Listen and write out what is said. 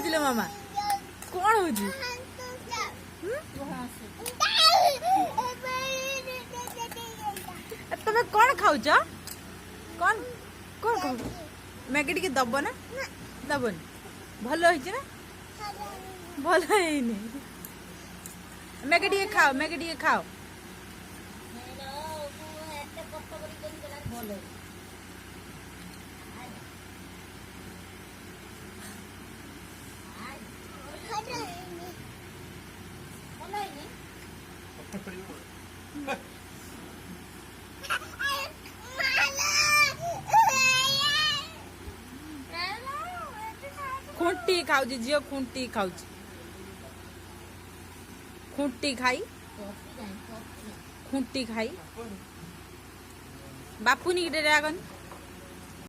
हो मामा कौन हो तुम्हें कौन खाऊ कौन कौन खाऊ मैगी टी दब ना दबन भल हो भल मैगी टी खाओ मैगी टी खाओ खुंटी खाऊ झील खुंटी खाऊ खुंटी खाई खुंटी खाई बापू नहीं